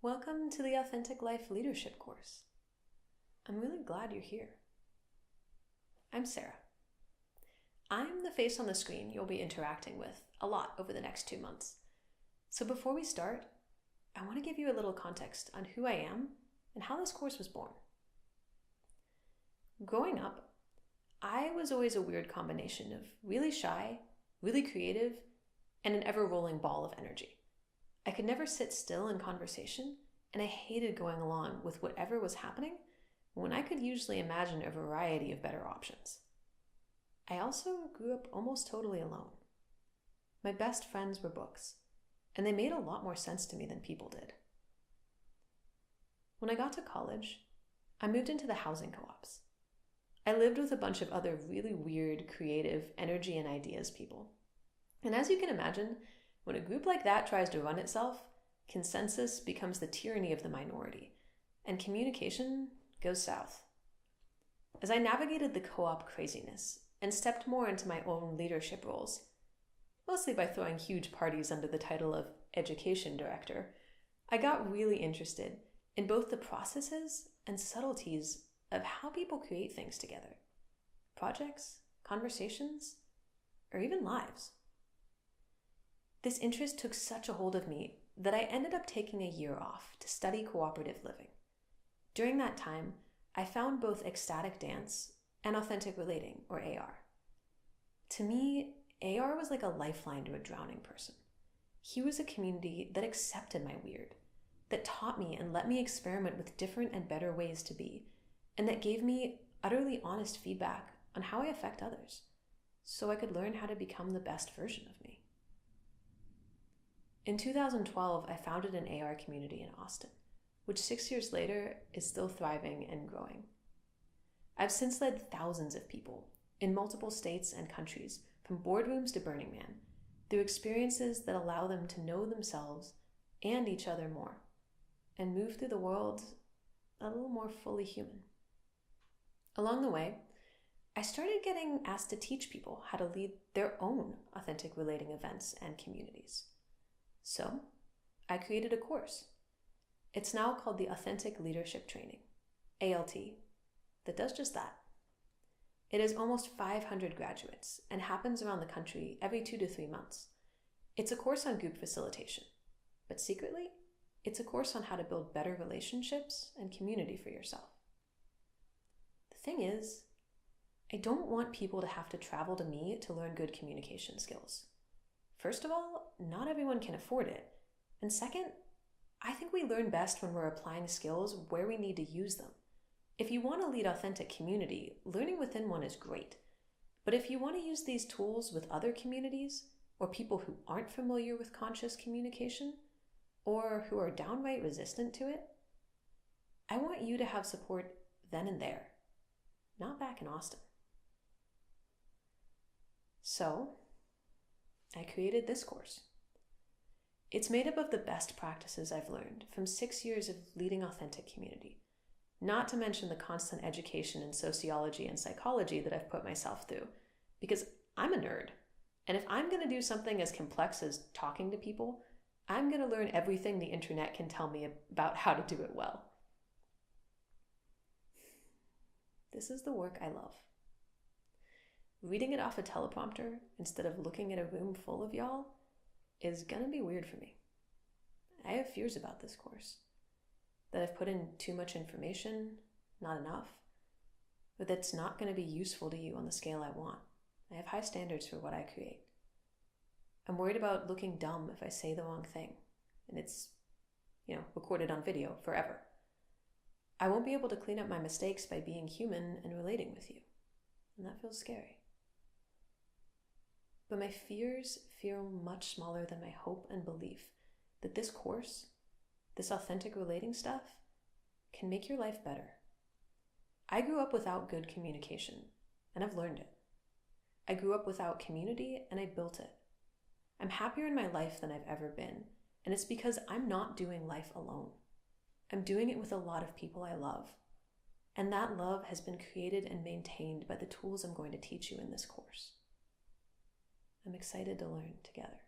Welcome to the Authentic Life Leadership course. I'm really glad you're here. I'm Sara. I'm the face on the screen you'll be interacting with a lot over the next 2 months. So before we start, I want to give you a little context on who I am and how this course was born. Growing up, I was always a weird combination of really shy, really creative, and an ever-rolling ball of energy. I could never sit still in conversation, and I hated going along with whatever was happening when I could usually imagine a variety of better options. I also grew up almost totally alone. My best friends were books, and they made a lot more sense to me than people did. When I got to college, I moved into the housing co-ops. I lived with a bunch of other really weird, creative, energy and ideas people. And as you can imagine, when a group like that tries to run itself, consensus becomes the tyranny of the minority, and communication goes south. As I navigated the co-op craziness and stepped more into my own leadership roles, mostly by throwing huge parties under the title of education director, I got really interested in both the processes and subtleties of how people create things together. Projects, conversations, or even lives. This interest took such a hold of me that I ended up taking a year off to study cooperative living. During that time, I found both ecstatic dance and authentic relating, or AR. To me, AR was like a lifeline to a drowning person. He was a community that accepted my weird, that taught me and let me experiment with different and better ways to be, and that gave me utterly honest feedback on how I affect others, so I could learn how to become the best version of me. In 2012, I founded an AR community in Austin, which 6 years later is still thriving and growing. I've since led thousands of people in multiple states and countries, from boardrooms to Burning Man, through experiences that allow them to know themselves and each other more, and move through the world a little more fully human. Along the way, I started getting asked to teach people how to lead their own authentic relating events and communities. So, I created a course. It's now called the Authentic Leadership Training, ALT, that does just that. It has almost 500 graduates and happens around the country every 2 to 3 months. It's a course on group facilitation, but secretly, it's a course on how to build better relationships and community for yourself. The thing is, I don't want people to have to travel to me to learn good communication skills. First of all, not everyone can afford it. And second, I think we learn best when we're applying skills where we need to use them. If you want to lead authentic community, learning within one is great. But if you want to use these tools with other communities, or people who aren't familiar with conscious communication, or who are downright resistant to it, I want you to have support then and there, not back in Austin. So, I created this course. It's made up of the best practices I've learned from 6 years of leading authentic community, not to mention the constant education in sociology and psychology that I've put myself through, because I'm a nerd, and if I'm going to do something as complex as talking to people, I'm going to learn everything the internet can tell me about how to do it well. This is the work I love. Reading it off a teleprompter instead of looking at a room full of y'all is gonna be weird for me. I have fears about this course, that I've put in too much information, not enough, or that's not gonna be useful to you on the scale I want. I have high standards for what I create. I'm worried about looking dumb if I say the wrong thing, and it's, recorded on video forever. I won't be able to clean up my mistakes by being human and relating with you, and that feels scary. But my fears feel much smaller than my hope and belief that this course, this authentic relating stuff, can make your life better. I grew up without good communication, and I've learned it. I grew up without community, and I built it. I'm happier in my life than I've ever been, and it's because I'm not doing life alone. I'm doing it with a lot of people I love, and that love has been created and maintained by the tools I'm going to teach you in this course. I'm excited to learn together.